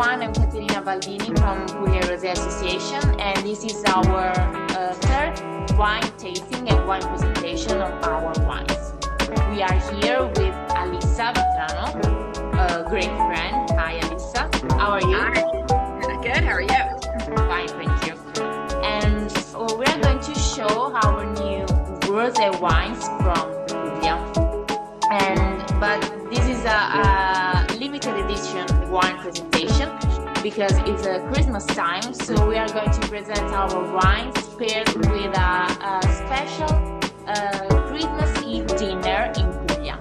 everyone, I'm Caterina Baldini from Puglia Rosè Association, and this is our third wine tasting and wine presentation of our wines. We are here with Alyssa Vitrano, a great friend. Hi Alyssa, how are you? Hi. Good, how are you? Fine, thank you. And we are going to show our new Rosè wines from Puglia. But this is a limited edition wine presentation because it's a Christmas time, so we are going to present our wines paired with a special Christmas Eve dinner in Puglia.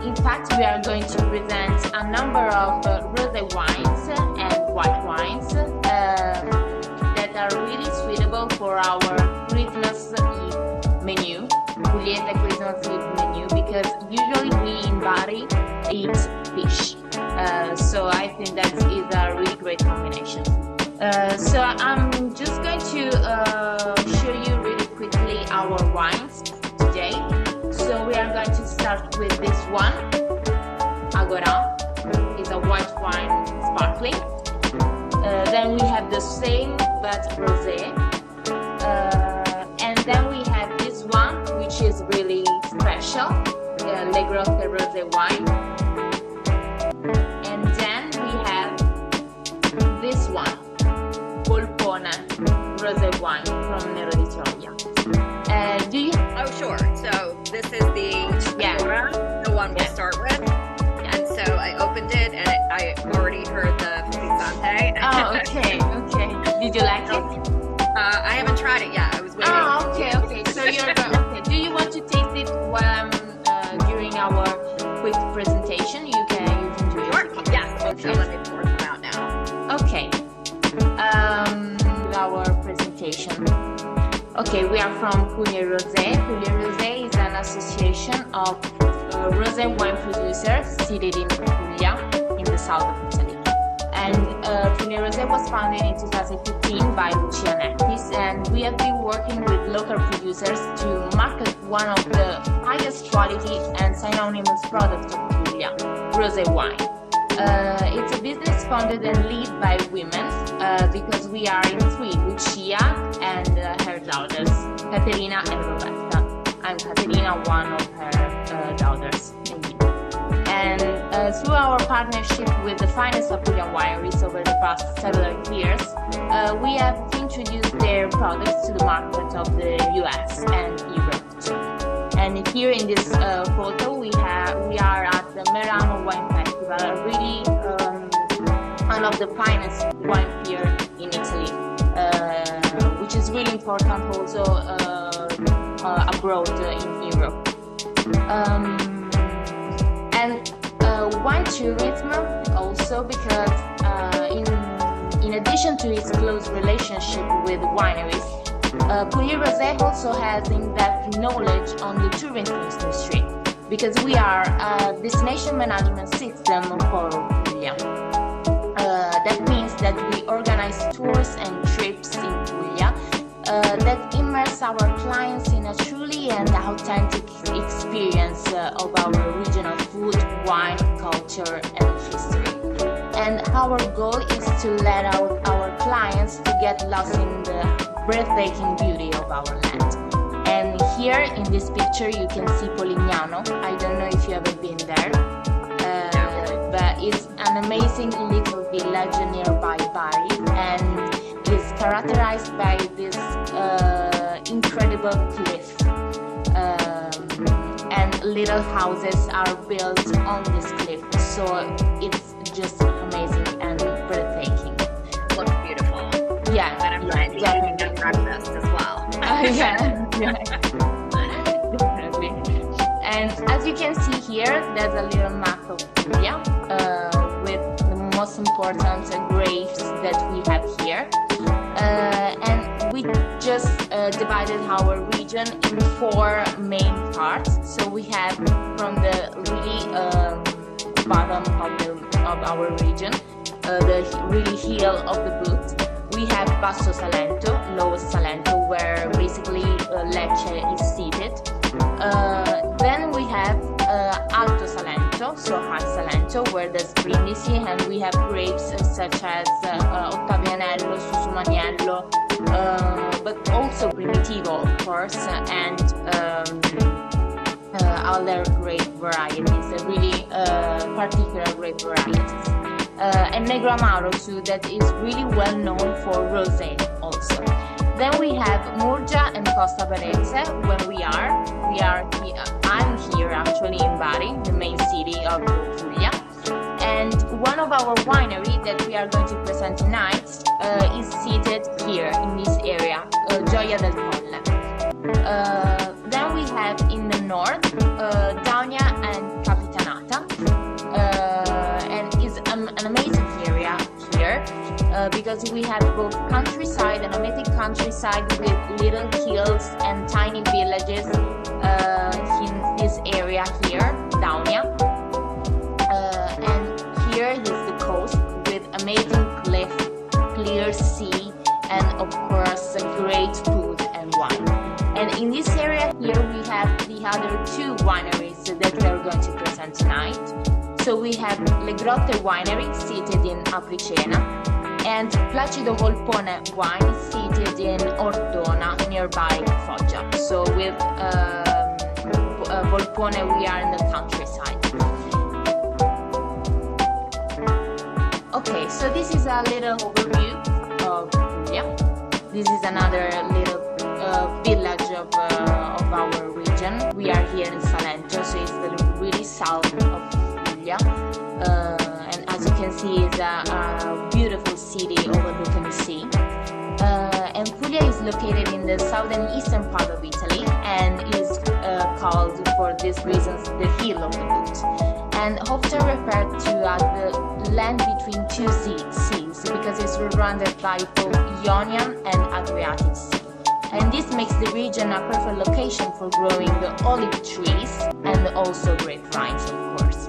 In fact, we are going to present a number of rosé wines and white wines that are really suitable for our Christmas Eve menu, Pugliese Christmas Eve menu, because usually we in Bari eat fish. So I think that is a really great combination. So I'm just going to show you really quickly our wines today. So we are going to start with this one, Agorà. It's a white wine, sparkling. Then we have the same but rosé. And then we have this one, which is really special, Le Grotte rosé wine. And then we have this one, Volpone rosé wine from Nero di Troia. Do you? Oh, sure. So this is the one we'll start with. And so I opened it, and I already heard the frizzante. Oh, okay. Did you like it? I haven't tried it yet. I was waiting. Oh, okay. So you're okay. Do you want to taste it while during our quick presentation? You can do it. Sure. Yes. Okay. So let me pour them out now. Okay. Our presentation. Okay, we are from Puglia Rosè. Puglia Rosè is an association of rosé wine producers seated in Puglia, in the south of Italy. And Puglia Rosè was founded in 2015 by Lucianettis, and we have been working with local producers to market one of the highest quality and synonymous products of Puglia, rosé wine. It's a business founded and led by women because we are in three, Lucia and her daughters, Caterina and Roberta. I'm Caterina, one of her daughters, maybe. And through our partnership with the finest Apulian wineries over the past several years, we have introduced their products to the market of the US and Europe too. And here in this photo, we are at the Merano Wine Festival, really one of the finest wine fair in Italy, which is really important also abroad in Europe. And wine tourism also, because in addition to its close relationship with wineries, Puglia Rosè also has in-depth knowledge on the tourism industry, because we are a destination management system for Puglia. That means that we organize tours and trips in Puglia that immerse our clients in a truly and authentic experience of our regional food, wine, culture and history. And our goal is to let out our clients to get lost in the breathtaking beauty of our land. And here in this picture you can see Polignano. I don't know if you ever been there, but it's an amazing little village nearby Bari, and is characterized by this incredible cliff, and little houses are built on this cliff, so it's just amazing and breathtaking. Looks beautiful. Yeah, but I'm glad you had breakfast as well. Yeah, definitely. And as you can see here, there's a little map of Puglia with the most important grapes that we have here. And we just divided our region in four main parts. So we have from the really bottom of our region, the really heel of the boot. We have Basso Salento, lowest Salento, where basically Lecce is seated. Then we have Alto Salento, so High Salento, Rosso, where there's Brindisi, and we have grapes such as Ottavianello, Susumaniello, but also Primitivo, of course, and other grape varieties, really particular grape varieties. And Negro Amaro too, that is really well known for rosé also. Then we have Murgia and Costa Varese, when we are here, I'm here actually in Bari, the main city of Puglia. And one of our winery that we are going to present tonight is seated here in this area, Gioia del Colle. Then we have in the north, Daunia and Capitanata, and it's an amazing area here because we have both countryside and aromatic countryside with little hills and tiny villages in this area here, Daunia. And here is the coast with amazing cliff, clear sea, and of course great food and wine. And in this area here we have the other two wineries that we are going to present tonight. So we have Le Grotte Winery seated in Apricena, and Placido Volpone wine seated in Ortona nearby Foggia. So with Volpone we are in the countryside. Okay, so this is a little overview of Puglia. This is another little village of our region. We are here in Salento, so it's the really south of Puglia. And as you can see, it's a beautiful city overlooking the sea. And Puglia is located in the southern eastern part of Italy and is called, for these reasons, the Hill of the Boot. And often referred to as the land between two seas because it's surrounded by both Ionian and Adriatic Sea. And this makes the region a perfect location for growing the olive trees and also grapevines, of course.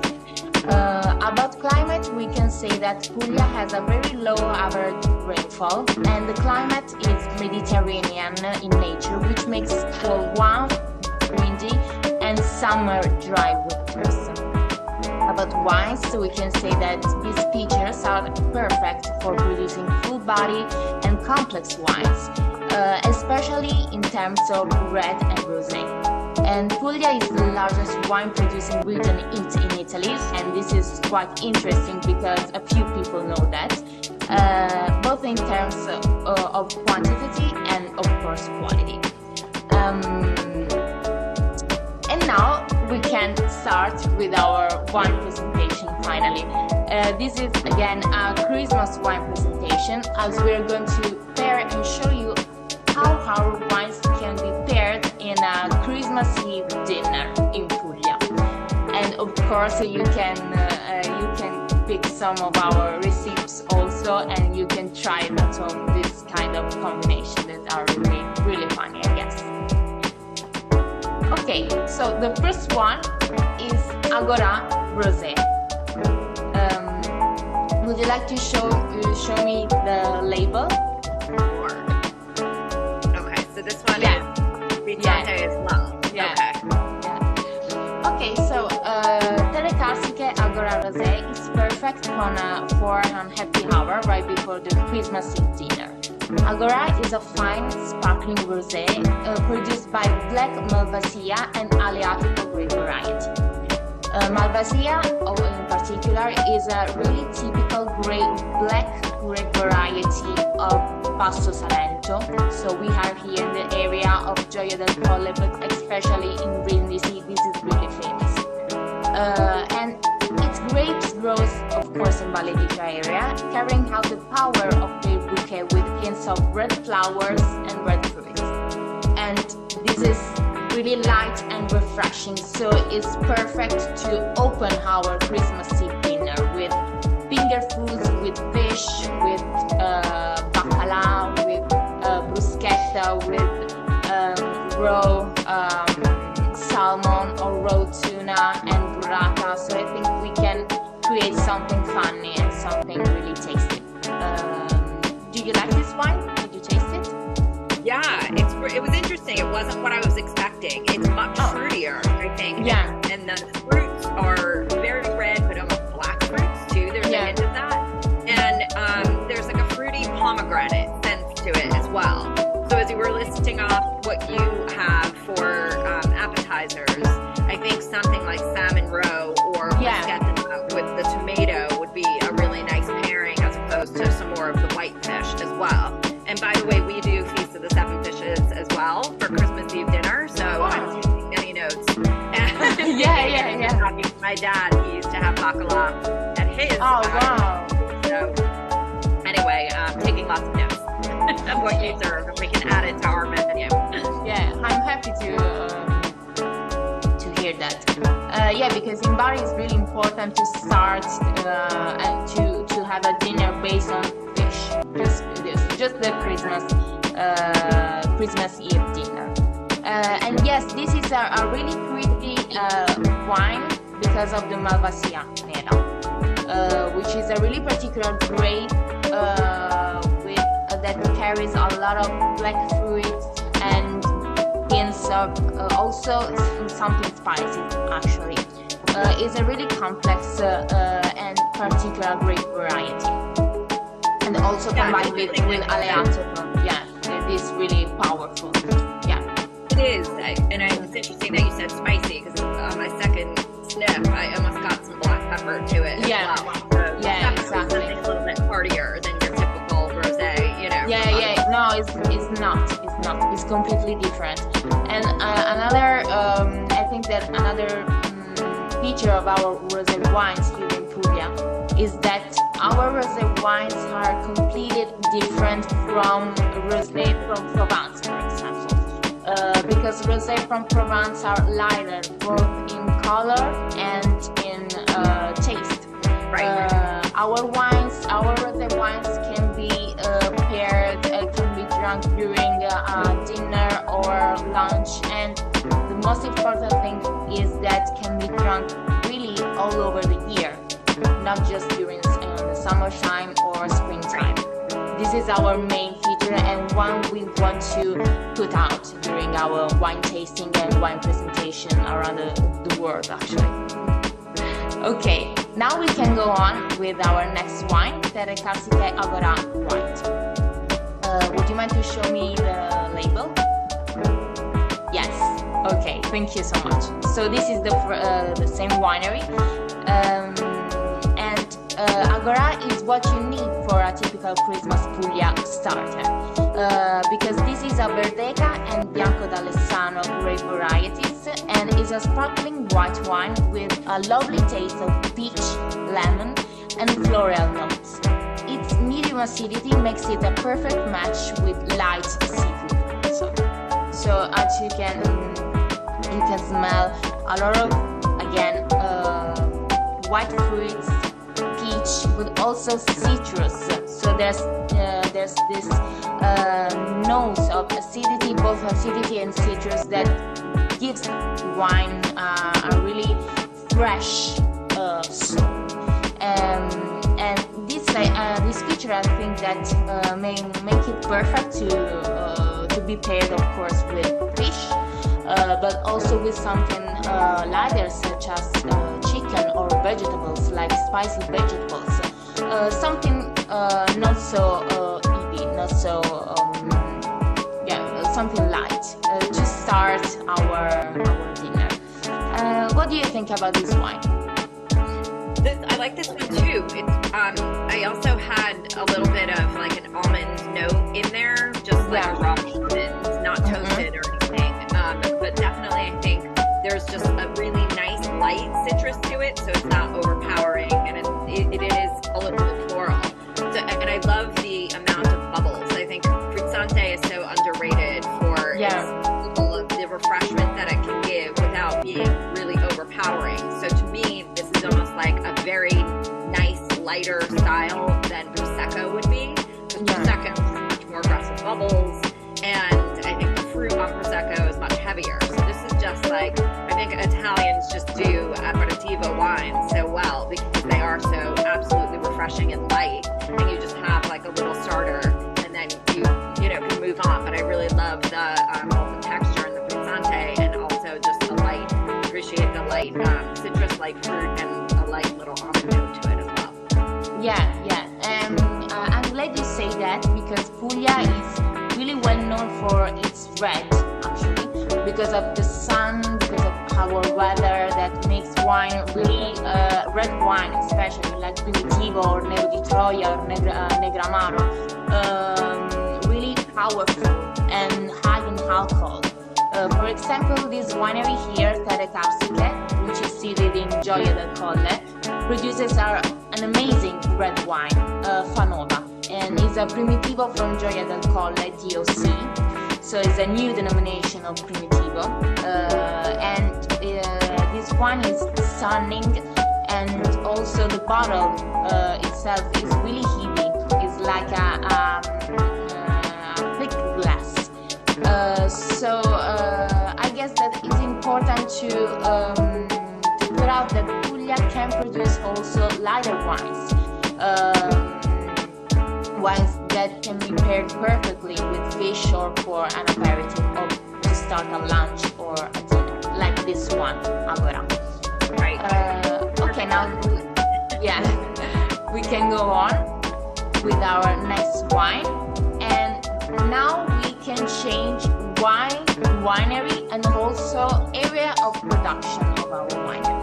About climate, we can say that Puglia has a very low average rainfall, and the climate is Mediterranean in nature, which makes fall warm, windy, and summer dry winters. About wines, so we can say that these features are perfect for producing full body and complex wines, especially in terms of red and rosé. And Puglia is the largest wine producing region in Italy, and this is quite interesting because a few people know that, both in terms of quantity and of course quality. And now we can start with our wine presentation finally. This is again a Christmas wine presentation, as we're going to pair and show you how our wines can be paired in a Christmas Eve dinner in Puglia. And of course you can pick some of our recipes also, and you can try at home this kind of combination that are really funny, I guess. Okay, so the first one is Agorà Rosé. Would you like to show me the label? So this one is Vitrano as well. Yeah. Okay, so Terrecarsiche Agorà Rosé is perfect for an happy hour right before the Christmas Eve dinner. Agorà is a fine sparkling rosé produced by Black Malvasia and Aleatico grape variety. Malvasia, in particular, is a really typical black grape variety of Basso Salento. So we are here in the area of Gioia del Colle, but especially in Brindisi, this is really famous. And its grapes grows, of course, in Valle d'Itria area, carrying out the power of the bouquet with hints of red flowers and red fruit. And this is really light and refreshing, so it's perfect to open our Christmas Eve dinner with finger foods, with fish, with bacala, with bruschetta, with raw salmon or raw tuna and burrata. So I think we can create something funny and something really tasty. Do you like this wine? Did you taste it? Yeah, it was interesting. It wasn't what I was expecting. It's much fruitier, I think. Yeah. And the fruits are very red, but almost black my dad, he used to have bacala at his. Oh, wow. So anyway, taking lots of notes of what you serve, and we can add it to our menu. Yeah, I'm happy to hear that. Yeah, because in Bari it's really important to start and to have a dinner based on fish. Just the Christmas Eve dinner. And yes, this is a really pretty wine because of the Malvasia Nera, which is a really particular grape that carries a lot of black fruits and hints of also something spicy actually. It's a really complex and particular grape variety, and also combined with Aleato. Yeah, it is really powerful. Yeah, it is. And it's interesting that you said spicy, because on my second sniff, I almost got some black pepper to it. Yeah, as well. So yeah, exactly. Something a little bit heartier than your typical rosé, you know. Yeah. No, it's not. It's completely different. And another, I think that another feature of our rosé wines here in Puglia is that our rosé wines are completely different from rosé from Provence, for example. Because rosé from Provence are lighter both in color and in taste. Right. Our rosé wines can be paired, can be drunk during dinner or lunch, and the most important thing is that can be drunk really all over the year, not just during the summertime or springtime. This is our main feature and one we want to put out during our wine tasting and wine presentation around the world actually. Okay, now we can go on with our next wine, Terrecarsiche Agorà White. Would you mind to show me the label? Yes. Okay, thank you so much. So this is the same winery, and Agorà is what you need for a typical Christmas Puglia starter, because this is a Verdeca and Bianco d'Alessano grape varieties, and is a sparkling white wine with a lovely taste of peach, lemon, and floral notes. Its medium acidity makes it a perfect match with light seafood. So as you can smell a lot of, again, white fruits, peach, but also citrus. So there's this nose of acidity, both acidity and citrus, that gives wine a really fresh soul. And this feature, I think that may make it perfect to be paired, of course, with fish, but also with something lighter, such as chicken or vegetables, like spicy vegetables. Something not so heavy, not so something light to start our dinner. What do you think about this wine? I like this one too. It's I also had a little bit of like an almond note in there, just like a raw almond, not toasted or anything. But definitely, I think there's just a really nice light citrus to it, so it's not overpowering, and it is a little bit floral. So, and I love the amount of bubbles. I think Frizzante is so underrated for the refreshment that it can give without being really overpowering. So to me, this is almost like a very nice, lighter style than Prosecco would be. Because Prosecco has much more aggressive bubbles, and I think the fruit on Prosecco is much heavier. So this is just like, I think Italians just do Aperitivo wines so well, because they are so absolutely refreshing and light, and you just have like a little starter, and then you can move on. But I really love the texture and the Frizzante, and also just the light, appreciate the light citrus-like fruit and a light little almond note to it as well. Yeah. I'm glad you say that, because Puglia is really well known for its red, actually, because of the sun, because of our weather that makes wine really, red wine especially, like Primitivo or Nero di Troia or Negramaro, really powerful and high in alcohol. For example, this winery here, Terrecarsiche, which is situated in Gioia del Colle, produces an amazing red wine, Fanova, and it's a Primitivo from Gioia del Colle, DOC. So it's a new denomination of Primitivo, and this wine is stunning, and also the bottle itself is really heavy. It's like a thick glass. So I guess that it's important to put out that Puglia can produce also lighter wines. Wines that can be paired perfectly with fish or for an aperitif or to start a lunch or a dinner, like this one, Agorà. Right. Okay, now yeah, we can go on with our next wine, and now we can change wine, winery, and also area of production of our winery.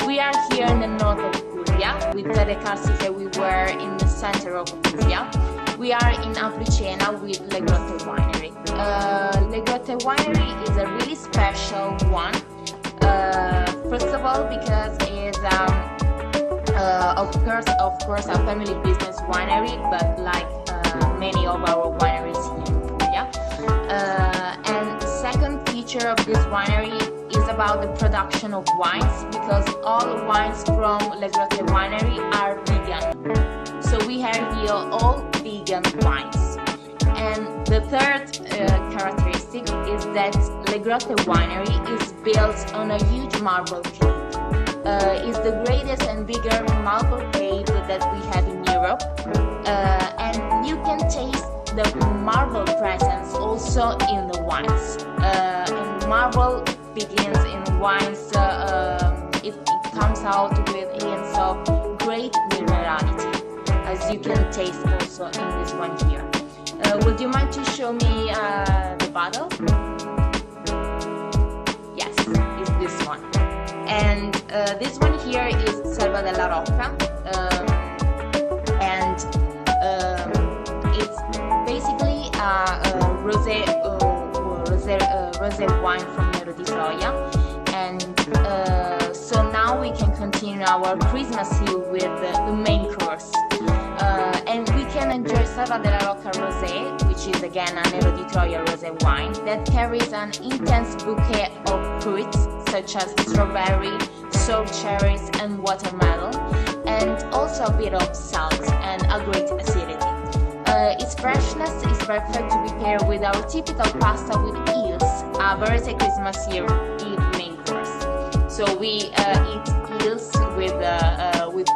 We are here in the north of Puglia. With Terrecarsiche we were in the center of Puglia. We are in Aplicena with Le Grotte Winery. Le Grotte Winery is a really special one. First of all, because it's of course a family business winery, but like many of our wineries here in Puglia. And second feature of this winery is about the production of wines, because all wines from Le Grotte Winery are vegan. So we have here all vegan wines. And the third characteristic is that Le Grotte Winery is built on a huge marble cave. It's the greatest and bigger marble cave that we have in Europe. And you can taste the marble presence also in the wines. And marble begins in wines, it comes out with hints of great minerality, as you can taste also in this one here. Would you mind to show me the bottle? Yes, it's this one. And this one here is Selva della Rocca, and it's basically a rosé wine from Nero di Troia. And so now we can continue our Christmas Eve with the main course. And we can enjoy Selva della Rocca Rosé, which is again a Nero di Troia rosé wine that carries an intense bouquet of fruits such as strawberry, sour cherries and watermelon, and also a bit of salt and a great acidity. Its freshness is perfect to be paired with our typical pasta with eels, a very Christmas Eve main course. So we eat eels with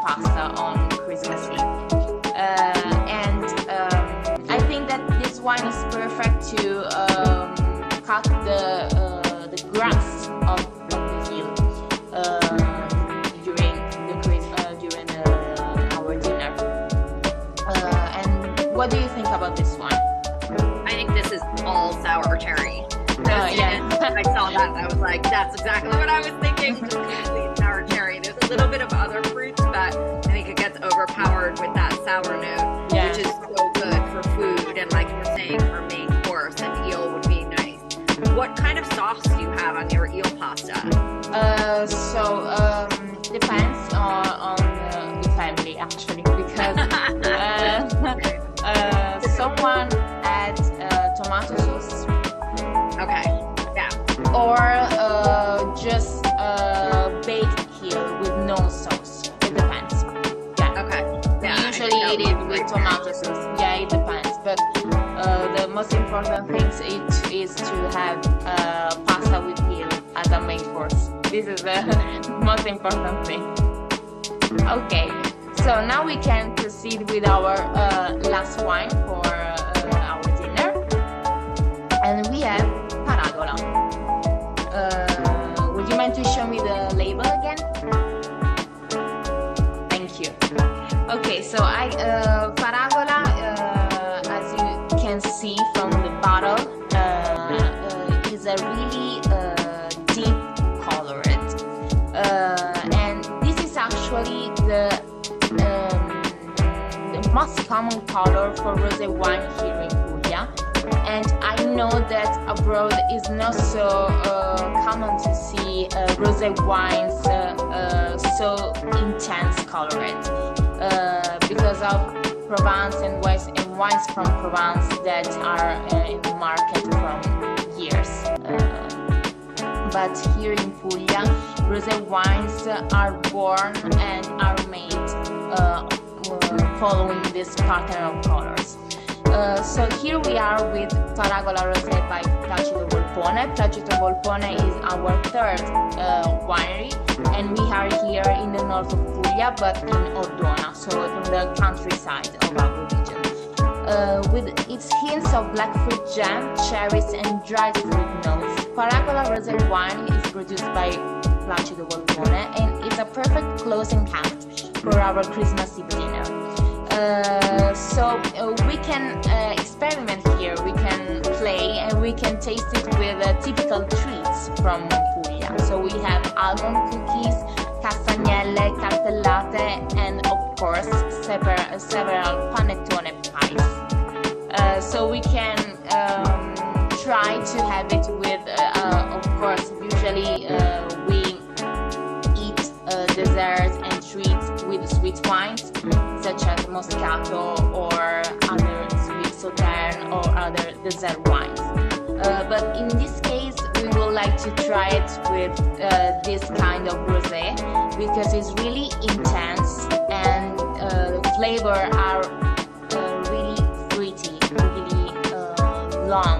pasta on Christmas Eve. And I think that this wine is perfect to cut the grass of the hill during our dinner. And what do you think about this one? I think this is all sour cherry. Yeah. I saw that and I was like, that's exactly what I was thinking. Just complete sour cherry. There's a little bit of other fruits, but I think it gets overpowered with that sour note, Yeah. which is so good for food. And like you were saying, for main course, an eel would be nice. What kind of sauce do you have on your eel pasta? Depends on the family actually, because someone adds tomato sauce. Okay, yeah. Or just baked eel with no sauce. It depends. Yeah. Okay. Yeah, We usually eat it with tomato sauce. Yeah, it depends. But the most important thing is to have pasta with eel as a main course. This is the most important thing. Okay, so now we can proceed with our last wine for our dinner. And we have Faragola. Would you mind to show me the label again? Thank you. Okay, so Faragola, as you can see from the bottle, is a really deep colored, and this is actually the most common color for rosé wine here in Puglia. And I know that abroad is not so common to see rosé wines so color it because of Provence and wines from Provence that are in the market from years. But here in Puglia, rosé wines are born and are made following this pattern of colors. So here we are with Faragola Rosé by Placido Volpone. Placido Volpone is our third winery, and we are here in the north of Puglia, but in Ordona, so in the countryside of our region. With its hints of black fruit jam, cherries and dried fruit notes, Faragola Rosé wine is produced by Placido Volpone and is a perfect closing act for our Christmas Eve dinner. So we can experiment here, we can play, and we can taste it with typical treats from Puglia. So we have almond cookies, castagnelle, cartellate, and of course several panettone pies. So we can try to have it with, of course, usually we eat desserts and treats with sweet wines, such as Moscato or other sweet Sauterne or other dessert wines. But in this case, we would like to try it with this kind of rosé because it's really intense and the flavor are really fruity, really long.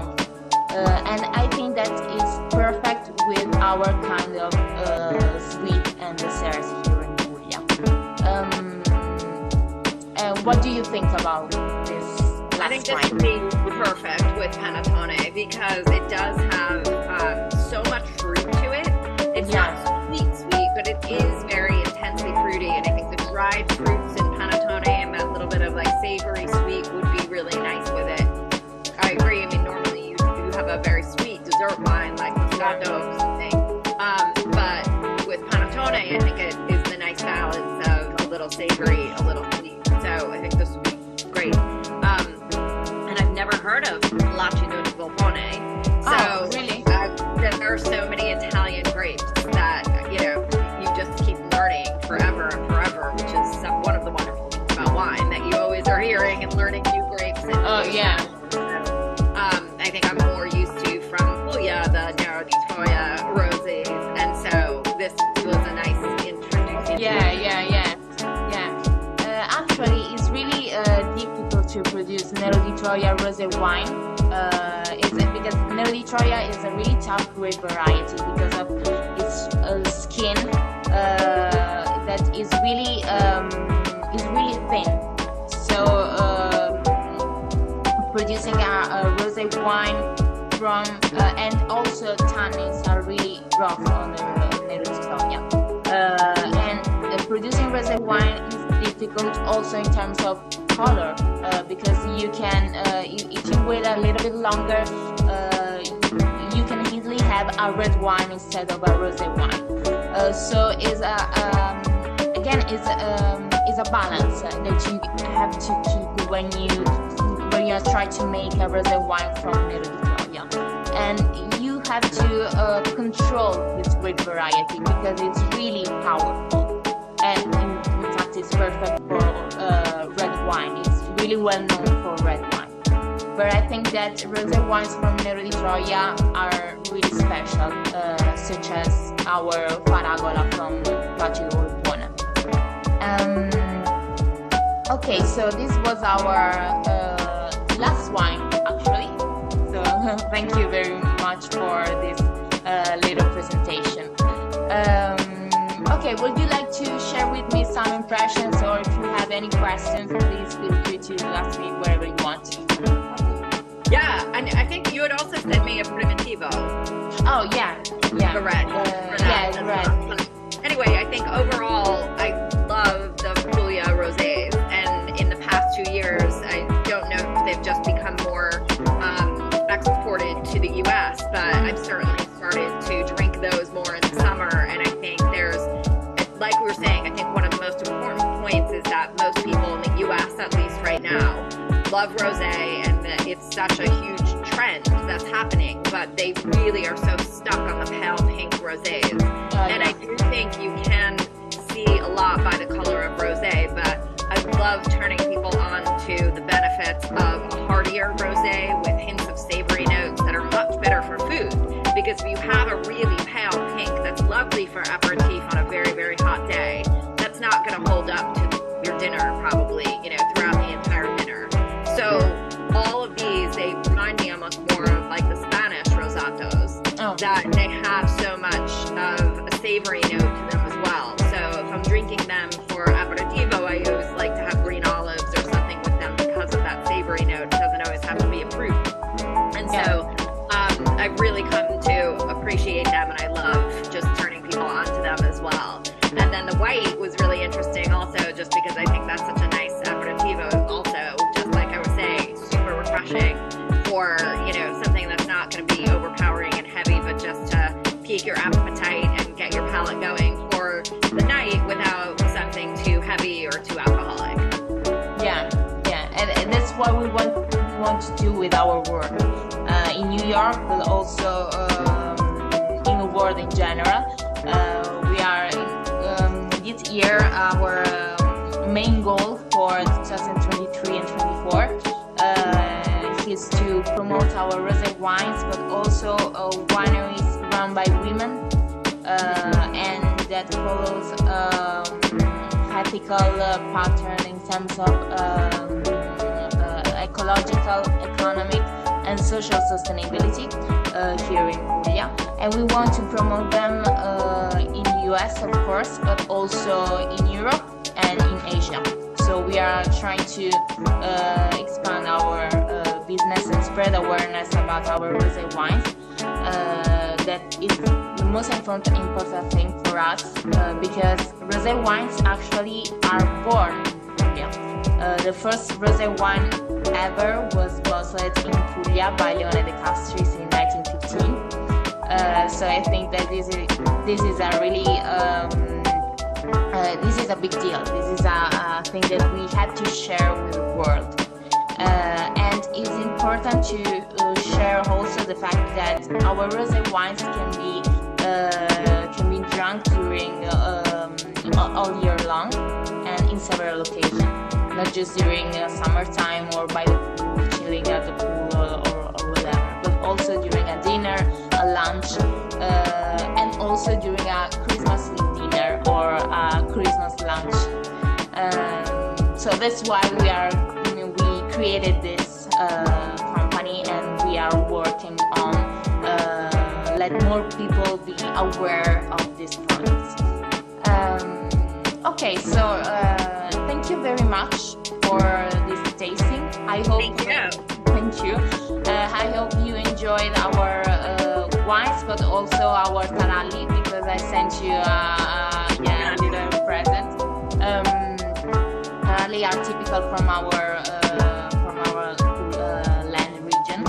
And I think that is perfect with our kind of sweet and desserts here in Puglia. What do you think about this last I think this would be perfect with panettone because it does have so much fruit to it. It's not sweet, but it is very intensely fruity, and I think the dried fruits in panettone and that little bit of like savory sweet would be really nice with it. I agree. I mean, normally you have a very sweet dessert wine like Rosato or something, but with panettone, I think it is the nice balance of a little savory, a little sweet. So I think this would be great. And I've never heard of Placido Volpone. So really? There are so many Italian grapes that, you just keep learning forever and forever, which is one of the wonderful things about wine, that you always are hearing and learning new grapes. And I think I'm more used to from Puglia, the Nero di Troia roses, and so this was a nice introduction. Actually, it's really difficult to produce Nero di Troia rosé wine. Because Nero di Troia is a really tough grape variety because of its skin that is really thin. So producing a rosé wine from and also tannins are really rough on the Nero di Troia. And producing rosé wine is difficult also in terms of color because you can if you wait a little bit longer you can easily have a red wine instead of a rosé wine. So is a balance that you have to keep when you try to make a rosé wine from Nero di Troia, and you have to control this grape variety because it's really powerful. And in fact, it's perfect for red wine. It's really well known for red wine. But I think that rosé wines from Nero di Troia are really special, such as our Faragola from Placido Volpone. Okay, so this was our last wine, actually. So thank you very much for this little presentation. Okay, would you like to share with me some impressions, or if you have any questions, please feel free to ask me wherever you want. Yeah, and I think you had also sent me a Primitivo. Oh, yeah. The red. Red. Anyway, I think overall, I love the Puglia rosés, and in the past 2 years, I don't know if they've just become more exported to the U.S., but I've certainly started to drink those more in the summer, and I think there's, like we were saying, I think one of the most important points is that most people in the U.S., at least right now, love rosé, and that it's such a huge trend that's happening, but they really are so stuck on the pale pink rosés. And I do think you can see a lot by the color of rosé, but I love turning people on to the benefits of a heartier rosé with hints of savory notes that are much better for food. Because if you have a really pale pink that's lovely for aperitif on a very, very hot day, that's not going to hold up to your dinner probably, throughout the entire dinner. So all of these, they remind me almost more of like the Spanish rosatos, that they have so much of a savory note to them as well. So if I'm drinking them for aperitivo, I always like to have green olives or something with them because of that savory note. It doesn't always have to be a fruit. And so I've really come to appreciate them, and I love just turning people on to them as well. And then the white was really interesting also, just because I think that's such a nice aperitivo also, just like I was saying, super refreshing for, something that's not going to be overpowering and heavy, but just to pique your appetite and get your palate going for the night without something too heavy or too alcoholic. Yeah, and that's what we want to do with our work in New York, but also in the world in general. We are this year, our main goal for 2023 and 24 is to promote our rosé wines, but also wineries run by women, and that follows ethical pattern in terms of ecological, economic, and social sustainability here in Puglia. And we want to promote them in the US, of course, but also in Europe and in Asia. So we are trying to expand our business and spread awareness about our rosé wines. That is the most important thing for us, because rosé wines actually are born in Puglia. The first rosé wine ever was bottled in Puglia by Leone de Castris in 1915. So I think that this is a really this is a big deal. This is a thing that we have to share with the world. And it's important to share also the fact that our rosé wines can be drunk during all year long and in several occasions, not just during summertime or by the pool, chilling at the pool or whatever, but also during a dinner, a lunch, and also during a Christmas dinner or a Christmas lunch. So that's why we created this company, and we are working on let more people be aware of these products. Okay, so thank you very much for this tasting. I hope thank you. I hope you enjoyed our wines, but also our taralli, because I sent you a little present. Taralli are typical from our land region,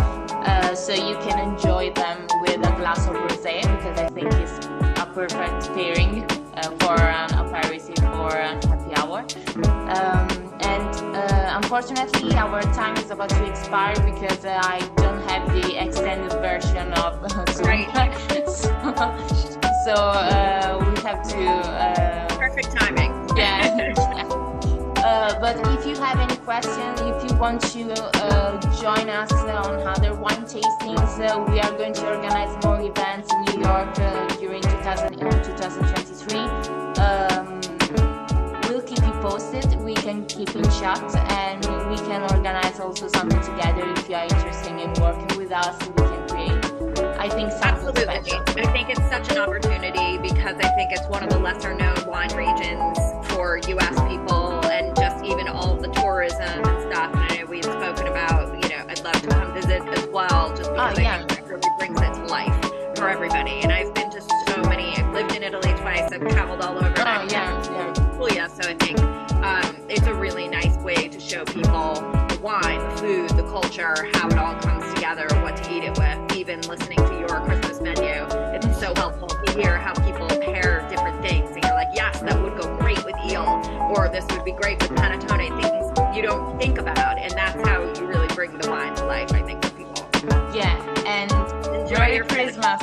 so you can enjoy them with a glass of rosé, because I think it's a perfect pairing for an aperitif or a happy hour. Unfortunately, our time is about to expire, because I don't have the extended version of Zoom. So we have to... Perfect timing. Yeah. But if you have any questions, if you want to join us on other wine tastings, we are going to organize more events in New York during 2023. We'll keep you posted. We can keep in chat, and we can organize also something together. If you are interested in working with us, we can create, I think, something special. I think it's such an opportunity, because I think it's one of the lesser known wine regions for US people, and just even all of the tourism and stuff. And I know we've spoken about, I'd love to come visit as well, just because I think it really brings it to life for everybody. And I've been to so many, I've lived in Italy twice, I've traveled all over. Puglia, so I think it's a really nice way to show people the wine, the food, the culture, how it all comes together, what to eat it with. Even listening to your Christmas menu, it's so helpful to hear how people pair different things, and you're like, yes, that would go great with eel, or this would be great with panettone, things you don't think about, and that's how you really bring the wine to life, I think, for people. Yeah, and enjoy your Christmas.